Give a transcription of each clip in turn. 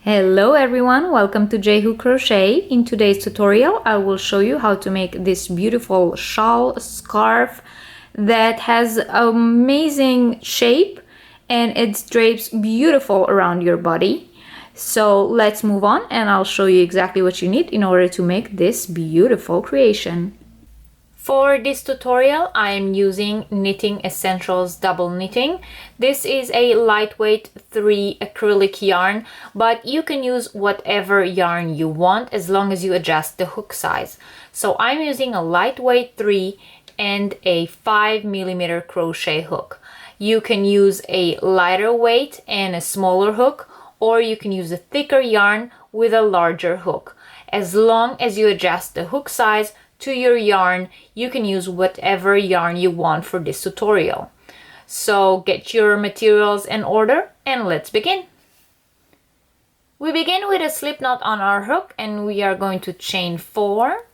Hello everyone, welcome to J-Hook Crochet. In today's tutorial I will show you how to make this beautiful shawl scarf that has amazing shape and it drapes beautiful around your body. So let's move on and I'll show you exactly what you need in order to make this beautiful creation. For this tutorial, I am using Knitting Essentials Double Knitting. This is a lightweight 3 acrylic yarn, but you can use whatever yarn you want as long as you adjust the hook size. So I'm using a lightweight 3 and a 5mm crochet hook. You can use a lighter weight and a smaller hook, or you can use a thicker yarn with a larger hook. As long as you adjust the hook size to your yarn, you can use whatever yarn you want for this tutorial. So get your materials in order and let's begin. We begin with a slip knot on our hook and we are going to chain 4,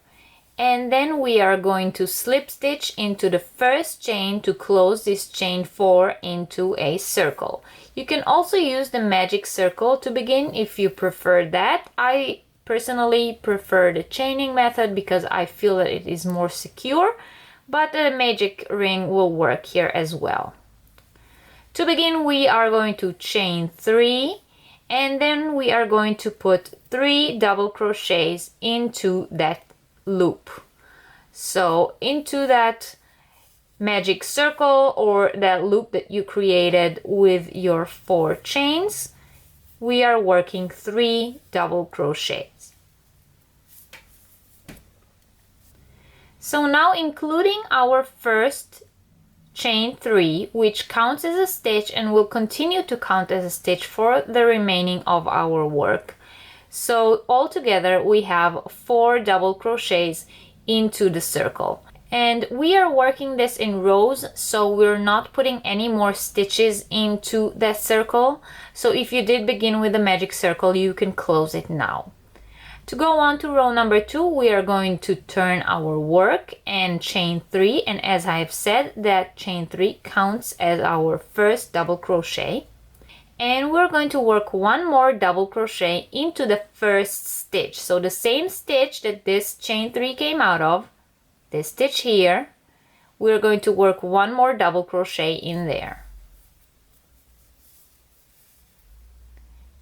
and then we are going to slip stitch into the first chain to close this chain 4 into a circle. You can also use the magic circle to begin if you prefer that. I personally prefer the chaining method because I feel that it is more secure, but the magic ring will work here as well. To begin, we are going to chain 3 and then we are going to put 3 double crochets into that loop. So into that magic circle or that loop that you created with your 4 chains, we are working 3 double crochets. So now, including our first chain 3, which counts as a stitch and will continue to count as a stitch for the remaining of our work. So altogether we have 4 double crochets into the circle. And we are working this in rows, so we're not putting any more stitches into that circle. So if you did begin with the magic circle, you can close it now. To go on to row number 2, we are going to turn our work and chain 3, and as I have said, that chain 3 counts as our first double crochet. And we're going to work 1 more double crochet into the first stitch. So the same stitch that this chain 3 came out of, this stitch here, we're going to work 1 more double crochet in there.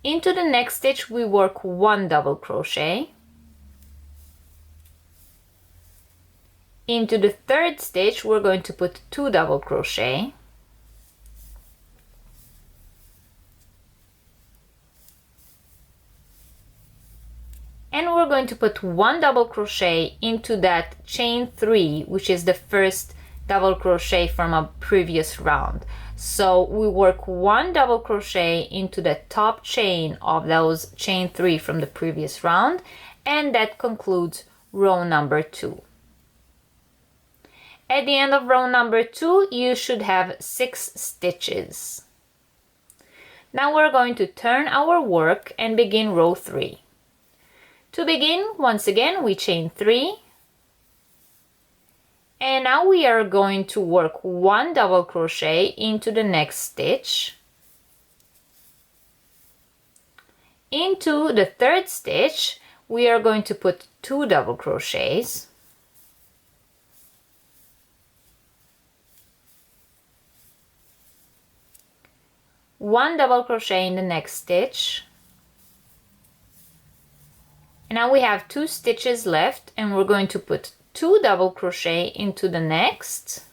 Into the next stitch we work 1 double crochet. Into the third stitch we're going to put 2 double crochet. And we're going to put 1 double crochet into that chain 3, which is the first double crochet from a previous round. So we work 1 double crochet into the top chain of those chain 3 from the previous round, and that concludes row number 2. At the end of row number 2, you should have 6 stitches. Now we're going to turn our work and begin row 3. To begin, once again, we chain 3. And now we are going to work 1 double crochet into the next stitch. Into the third stitch, we are going to put 2 double crochets. One double crochet in the next stitch. And now we have 2 stitches left and we're going to put 2 double crochet into the next.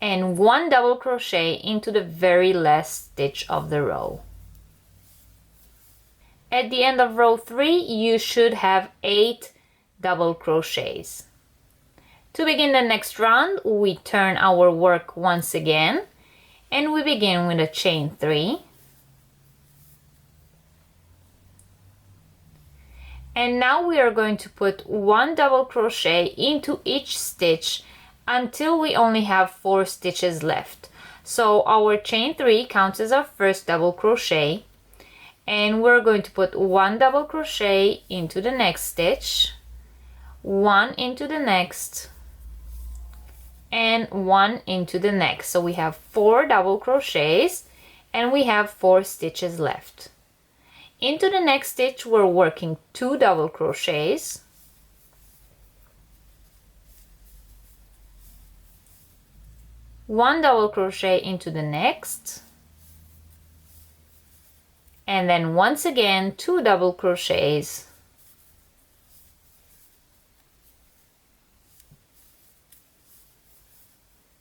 And 1 double crochet into the very last stitch of the row. At the end of row 3, you should have 8 double crochets. To begin the next round, we turn our work once again and we begin with a chain 3. And now we are going to put 1 double crochet into each stitch until we only have 4 stitches left. So our chain 3 counts as our first double crochet, and we're going to put 1 double crochet into the next stitch, 1 into the next, and 1 into the next. So we have 4 double crochets and we have 4 stitches left. Into the next stitch we're working 2 double crochets, one double crochet into the next, and then once again 2 double crochets,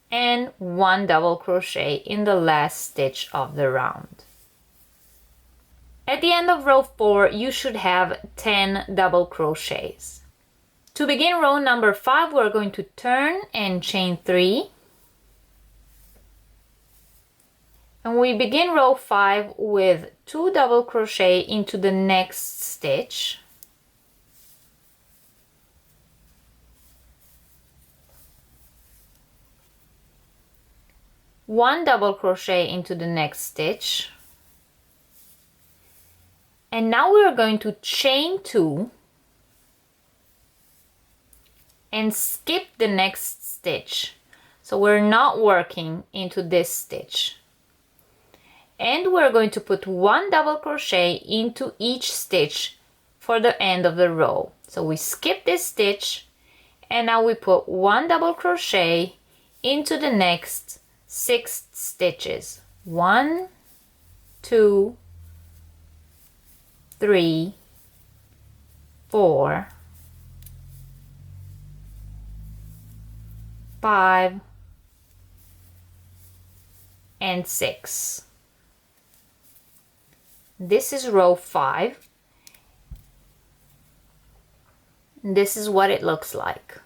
and 1 double crochet in the last stitch of the round. At the end of row 4 you should have 10 double crochets. To begin row number 5 we're going to turn and chain 3, and we begin row 5 with 2 double crochet into the next stitch, one double crochet into the next stitch, and now we are going to chain 2 and skip the next stitch. So we're not working into this stitch. And we're going to put 1 double crochet into each stitch for the end of the row. So we skip this stitch and now we put 1 double crochet into the next 6 stitches. 1, 2, 3, 4, 5, and 6. This is row 5. This is what it looks like.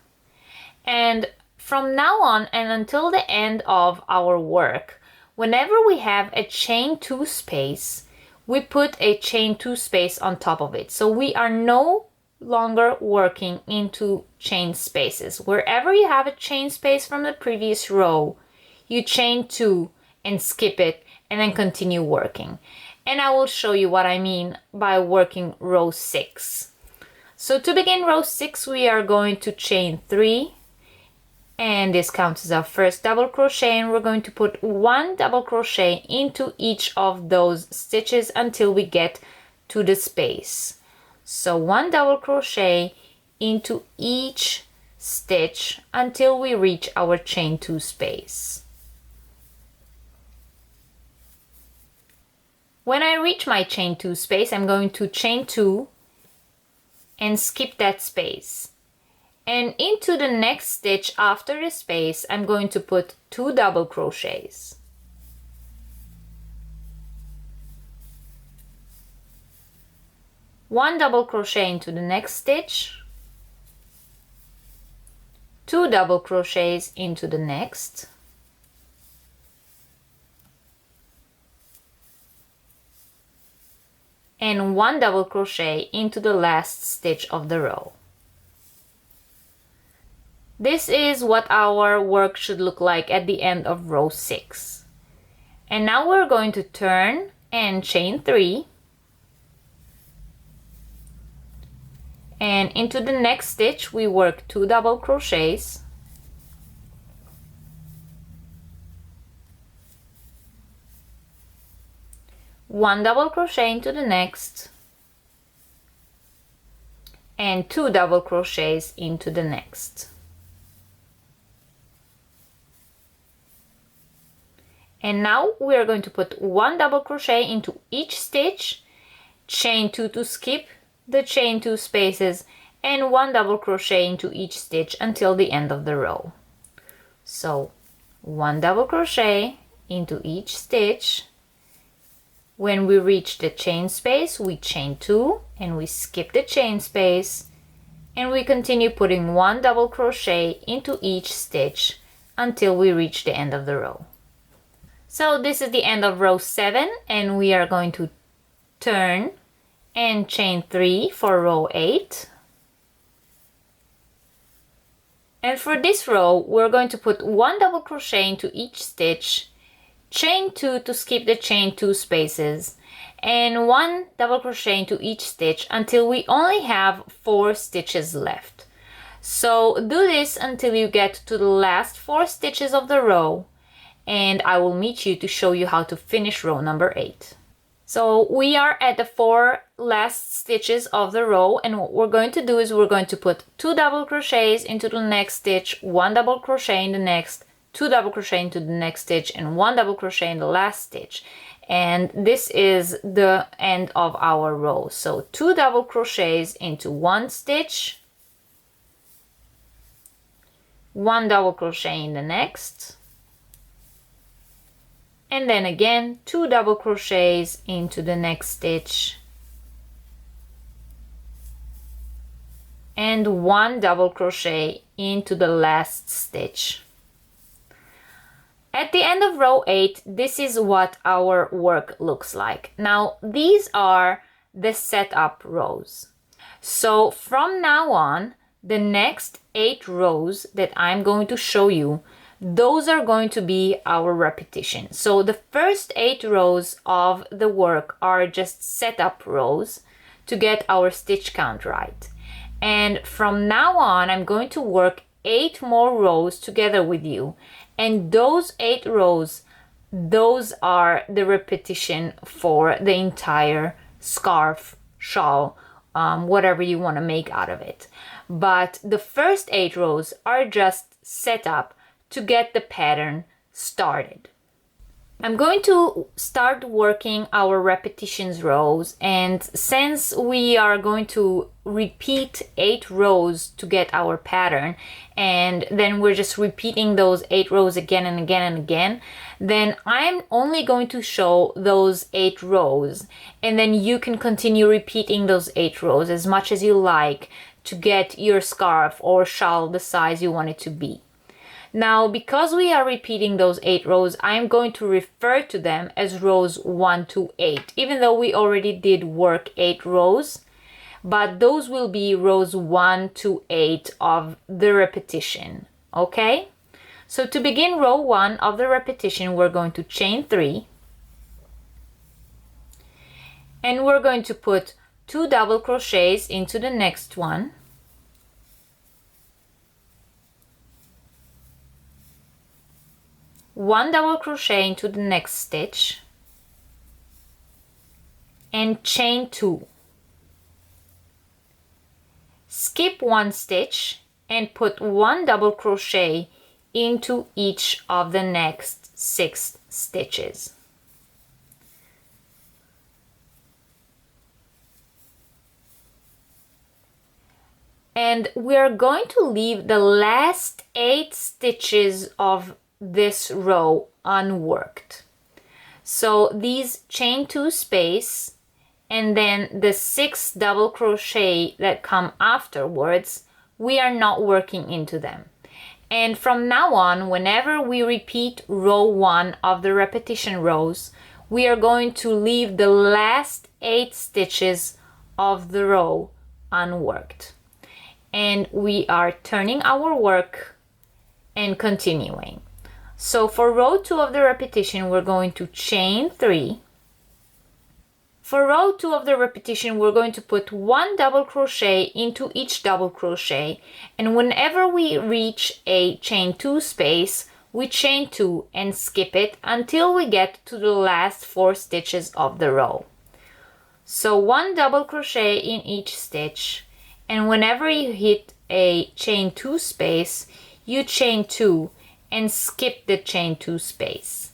And from now on and until the end of our work, whenever we have a chain 2 space, we put a chain 2 space on top of it. So we are no longer working into chain spaces. Wherever you have a chain space from the previous row, you chain 2 and skip it and then continue working. And I will show you what I mean by working row 6. So to begin row 6 we are going to chain 3, and this counts as our first double crochet, and we're going to put 1 double crochet into each of those stitches until we get to the space. So 1 double crochet into each stitch until we reach our chain 2 space. When I reach my chain 2 space, I'm going to chain 2 and skip that space. And into the next stitch after the space, I'm going to put 2 double crochets. One double crochet into the next stitch, 2 double crochets into the next, and 1 double crochet into the last stitch of the row. This is what our work should look like at the end of row 6. And now we're going to turn and chain 3, and into the next stitch we work 2 double crochets, one double crochet into the next, and 2 double crochets into the next. And now we are going to put 1 double crochet into each stitch, chain 2 to skip the chain 2 spaces, and 1 double crochet into each stitch until the end of the row. So 1 double crochet into each stitch. When we reach the chain space, we chain 2 and we skip the chain space, and we continue putting 1 double crochet into each stitch until we reach the end of the row. So this is the end of row 7, and we are going to turn and chain 3 for row 8. And for this row, we're going to put 1 double crochet into each stitch, chain 2 to skip the chain 2 spaces, and 1 double crochet into each stitch until we only have 4 stitches left. So do this until you get to the last 4 stitches of the row, and I will meet you to show you how to finish row number 8. So we are at the 4 last stitches of the row, and what we're going to do is we're going to put 2 double crochets into the next stitch, 1 double crochet in the next, 2 double crochet into the next stitch, and 1 double crochet in the last stitch. And this is the end of our row. So 2 double crochets into 1 stitch, 1 double crochet in the next, and then again 2 double crochets into the next stitch and 1 double crochet into the last stitch. At the end of row 8, this is what our work looks like. Now these are the setup rows. So from now on, the next 8 rows that I'm going to show you, those are going to be our repetition. So the first 8 rows of the work are just setup rows to get our stitch count right. And from now on, I'm going to work 8 more rows together with you. And those 8 rows, those are the repetition for the entire scarf, shawl, whatever you want to make out of it. But the first 8 rows are just set up to get the pattern started. I'm going to start working our repetitions rows, and since we are going to repeat 8 rows to get our pattern, and then we're just repeating those 8 rows again and again and again, then I'm only going to show those 8 rows, and then you can continue repeating those 8 rows as much as you like to get your scarf or shawl the size you want it to be. Now, because we are repeating those 8 rows, I'm going to refer to them as rows 1 to 8, even though we already did work 8 rows, but those will be rows 1 to 8 of the repetition, okay? So to begin row 1 of the repetition, we're going to chain 3, and we're going to put 2 double crochets into the next one, 1 double crochet into the next stitch, and chain 2. Skip 1 stitch and put 1 double crochet into each of the next 6 stitches. And we're going to leave the last 8 stitches of this row unworked. So these chain 2 space and then the 6 double crochet that come afterwards, we are not working into them. And from now on, whenever we repeat row 1 of the repetition rows, we are going to leave the last 8 stitches of the row unworked. And we are turning our work and continuing. So for row 2 of the repetition, we're going to chain 3. For row 2 of the repetition, we're going to put 1 double crochet into each double crochet, and whenever we reach a chain 2 space, we chain 2 and skip it until we get to the last 4 stitches of the row. So 1 double crochet in each stitch, and whenever you hit a chain 2 space, you chain 2 and skip the chain 2 space.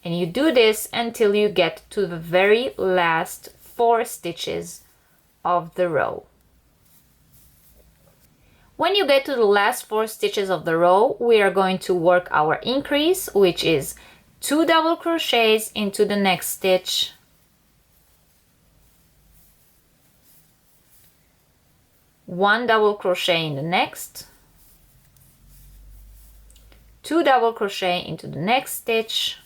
And you do this until you get to the very last 4 stitches of the row. When you get to the last 4 stitches of the row, we are going to work our increase, which is 2 double crochets into the next stitch, 1 double crochet in the next, 2 double crochet into the next stitch,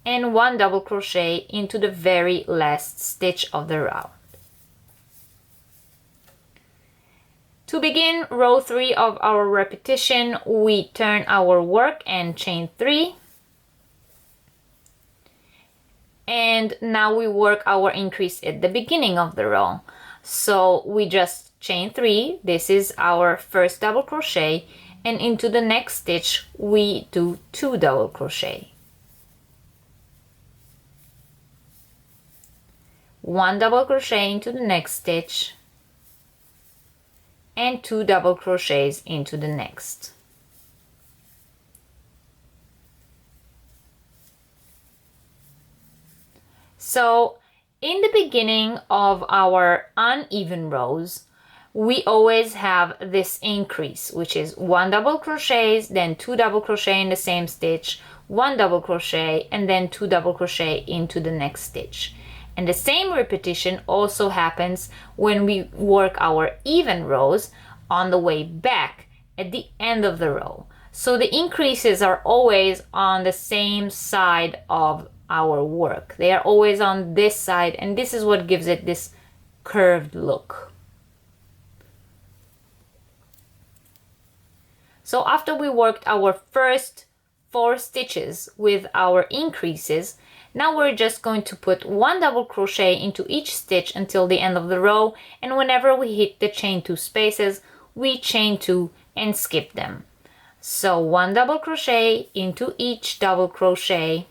and 1 double crochet into the very last stitch of the round. To begin row 3 of our repetition, we turn our work and chain 3, And now we work our increase at the beginning of the row. So we just chain 3, this is our first double crochet, and into the next stitch we do 2 double crochet. 1 double crochet into the next stitch, and 2 double crochets into the next. So in the beginning of our uneven rows, we always have this increase, which is 1 double crochet, then 2 double crochet in the same stitch, 1 double crochet, and then 2 double crochet into the next stitch. And the same repetition also happens when we work our even rows on the way back at the end of the row. So the increases are always on the same side of our work. They are always on this side, and this is what gives it this curved look. So after we worked our first 4 stitches with our increases, now we're just going to put 1 double crochet into each stitch until the end of the row, and whenever we hit the chain 2 spaces, we chain 2 and skip them. So 1 double crochet into each double crochet,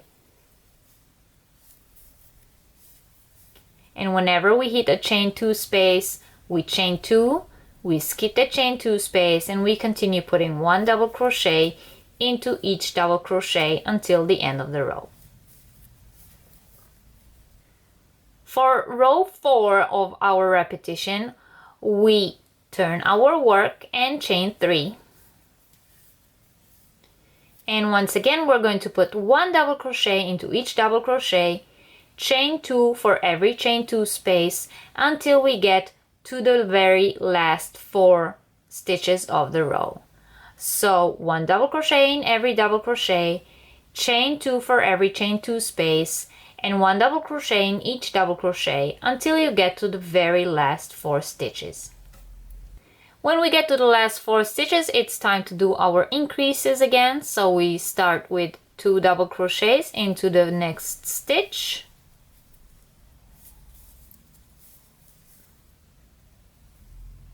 and whenever we hit a chain 2 space, we chain 2, we skip the chain 2 space, and we continue putting 1 double crochet into each double crochet until the end of the row. For row 4 of our repetition, we turn our work and chain 3. And once again, we're going to put 1 double crochet into each double crochet, chain 2 for every chain 2 space until we get to the very last 4 stitches of the row. So 1 double crochet in every double crochet, chain 2 for every chain 2 space, and 1 double crochet in each double crochet until you get to the very last 4 stitches. When we get to the last 4 stitches, it's time to do our increases again. So we start with 2 double crochets into the next stitch,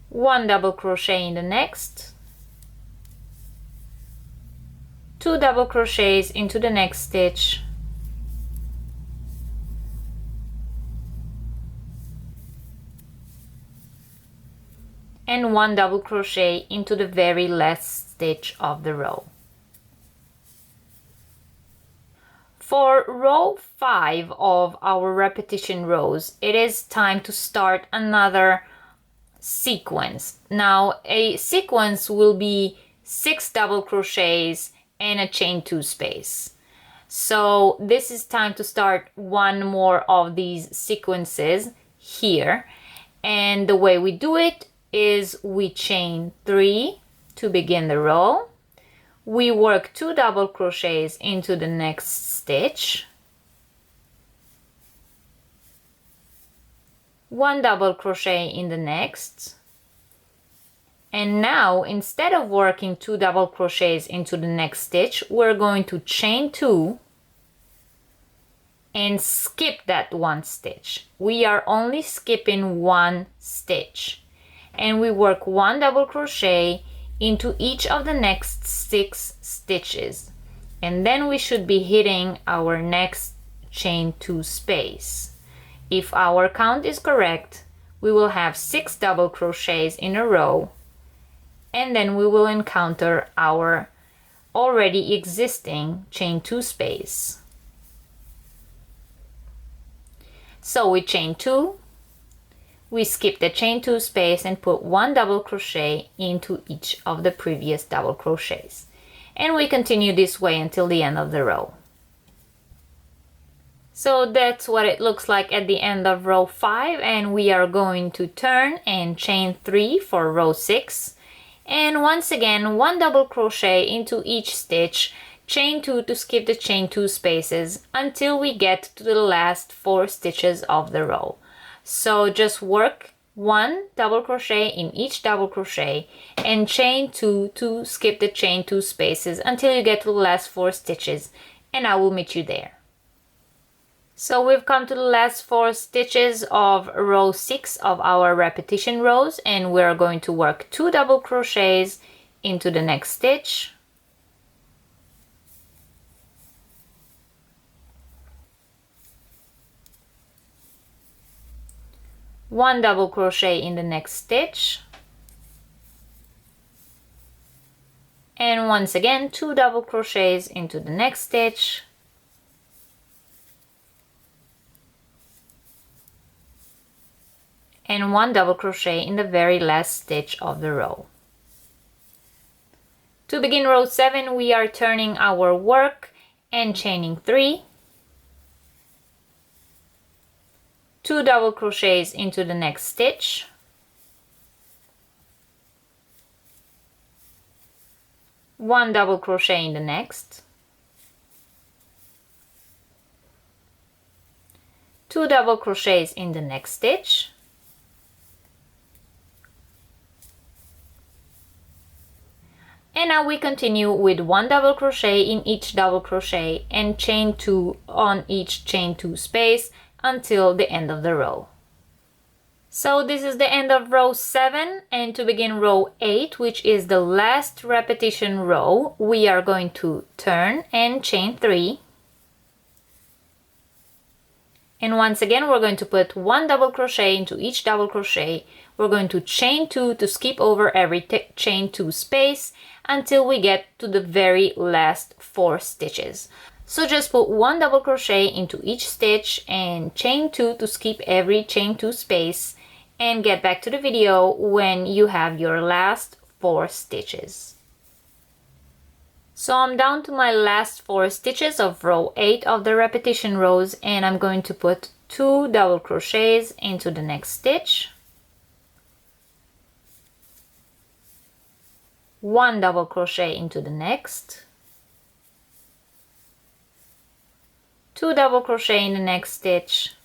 1 double crochet in the next, 2 double crochets into the next stitch, and 1 double crochet into the very last stitch of the row. For row 5 of our repetition rows, it is time to start another sequence. Now a sequence will be 6 double crochets and a chain 2 space. So this is time to start one more of these sequences here, and the way we do it is we chain 3 to begin the row, we work 2 double crochets into the next stitch, 1 double crochet in the next, and now instead of working 2 double crochets into the next stitch, we're going to chain 2 and skip that 1 stitch. We are only skipping 1 stitch, and we work 1 double crochet into each of the next 6 stitches, and then we should be hitting our next chain 2 space. If our count is correct, we will have 6 double crochets in a row, and then we will encounter our already existing chain 2 space. So we chain 2, we skip the chain 2 space and put 1 double crochet into each of the previous double crochets, and we continue this way until the end of the row. So that's what it looks like at the end of row 5, and we are going to turn and chain 3 for row 6, and once again 1 double crochet into each stitch, chain 2 to skip the chain 2 spaces until we get to the last 4 stitches of the row. So just work 1 double crochet in each double crochet and chain 2 to skip the chain 2 spaces until you get to the last 4 stitches, and I will meet you there. So we've come to the last 4 stitches of row 6 of our repetition rows, and we're going to work 2 double crochets into the next stitch, one double crochet in the next stitch, and once again 2 double crochets into the next stitch, and 1 double crochet in the very last stitch of the row. To begin row 7, we are turning our work and chaining 3, 2 double crochets into the next stitch, one double crochet in the next, 2 double crochets in the next stitch, and now we continue with 1 double crochet in each double crochet and chain 2 on each chain 2 space until the end of the row. So this is the end of row 7, and to begin row 8, which is the last repetition row, we are going to turn and chain 3. And once again, we're going to put 1 double crochet into each double crochet. We're going to chain 2 to skip over every chain 2 space until we get to the very last 4 stitches. So just put 1 double crochet into each stitch and chain 2 to skip every chain 2 space, and get back to the video when you have your last 4 stitches. So I'm down to my last 4 stitches of row 8 of the repetition rows, and I'm going to put 2 double crochets into the next stitch, 1 double crochet into the next, 2 double crochet in the next stitch,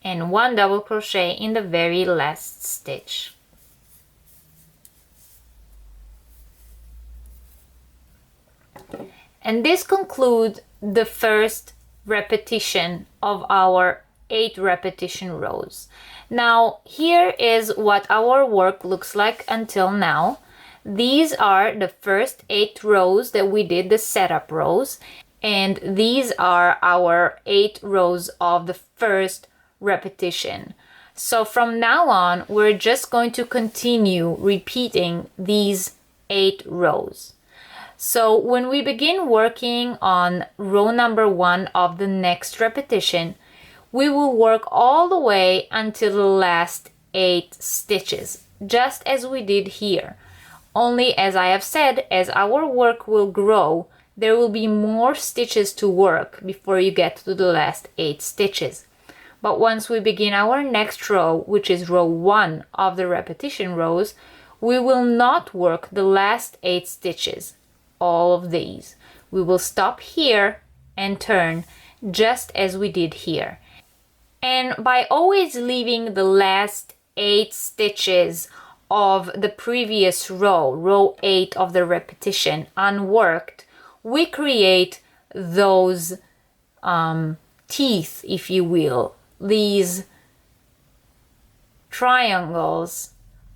and 1 double crochet in the very last stitch. And this concludes the first repetition of our 8 repetition rows. Now here is what our work looks like until now. These are the first 8 rows that we did, the setup rows, and these are our 8 rows of the first repetition. So from now on, we're just going to continue repeating these 8 rows. So when we begin working on row number 1 of the next repetition, we will work all the way until the last 8 stitches, just as we did here. Only, as I have said, as our work will grow, there will be more stitches to work before you get to the last 8 stitches. But once we begin our next row, which is row 1 of the repetition rows, we will not work the last 8 stitches, all of these. We will stop here and turn just as we did here. And by always leaving the last 8 stitches of the previous row, row 8 of the repetition, unworked, we create those teeth, if you will, these triangles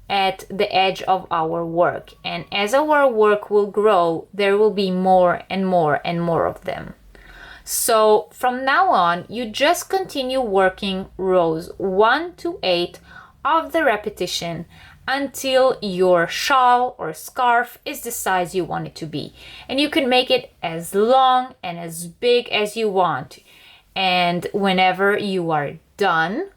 at the edge of our work. And as our work will grow, there will be more and more and more of them. So from now on, you just continue working rows 1 to 8 of the repetition until your shawl or scarf is the size you want it to be. And you can make it as long and as big as you want. And whenever you are done,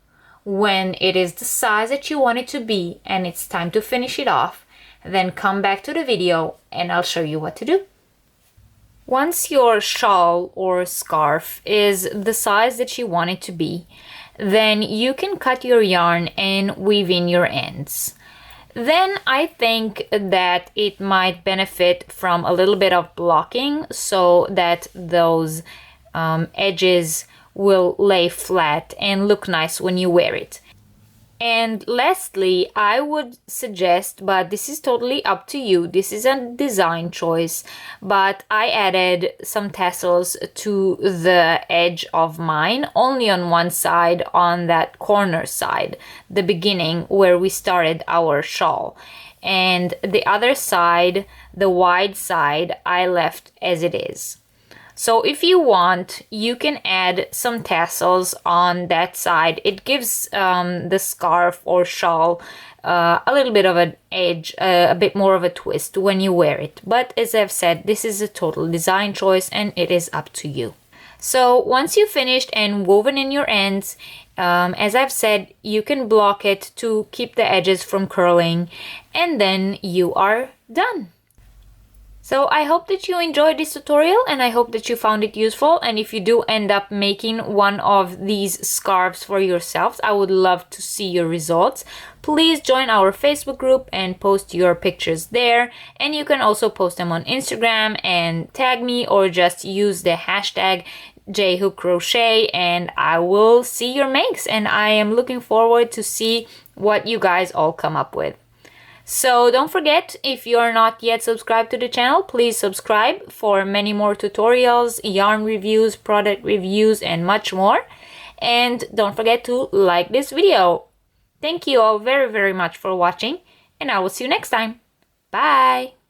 when it is the size that you want it to be and it's time to finish it off, then come back to the video and I'll show you what to do. Once your shawl or scarf is the size that you want it to be, then you can cut your yarn and weave in your ends. Then I think that it might benefit from a little bit of blocking so that those edges will lay flat and look nice when you wear it. And lastly, I would suggest, but this is totally up to you, this is a design choice, but I added some tassels to the edge of mine, only on one side, on that corner side, the beginning where we started our shawl. And the other side, the wide side, I left as it is. So if you want, you can add some tassels on that side. It gives the scarf or shawl a little bit of an edge, a bit more of a twist when you wear it. But as I've said, this is a total design choice and it is up to you. So once you've finished and woven in your ends, as I've said, you can block it to keep the edges from curling, and then you are done. So I hope that you enjoyed this tutorial and I hope that you found it useful. And if you do end up making one of these scarves for yourselves, I would love to see your results. Please join our Facebook group and post your pictures there. And you can also post them on Instagram and tag me, or just use the hashtag #JHookCrochet, and I will see your makes. And I am looking forward to see what you guys all come up with. So don't forget, if you're not yet subscribed to the channel, please subscribe for many more tutorials, yarn reviews, product reviews, and much more. And don't forget to like this video. Thank you all very, very much for watching, and I will see you next time. Bye!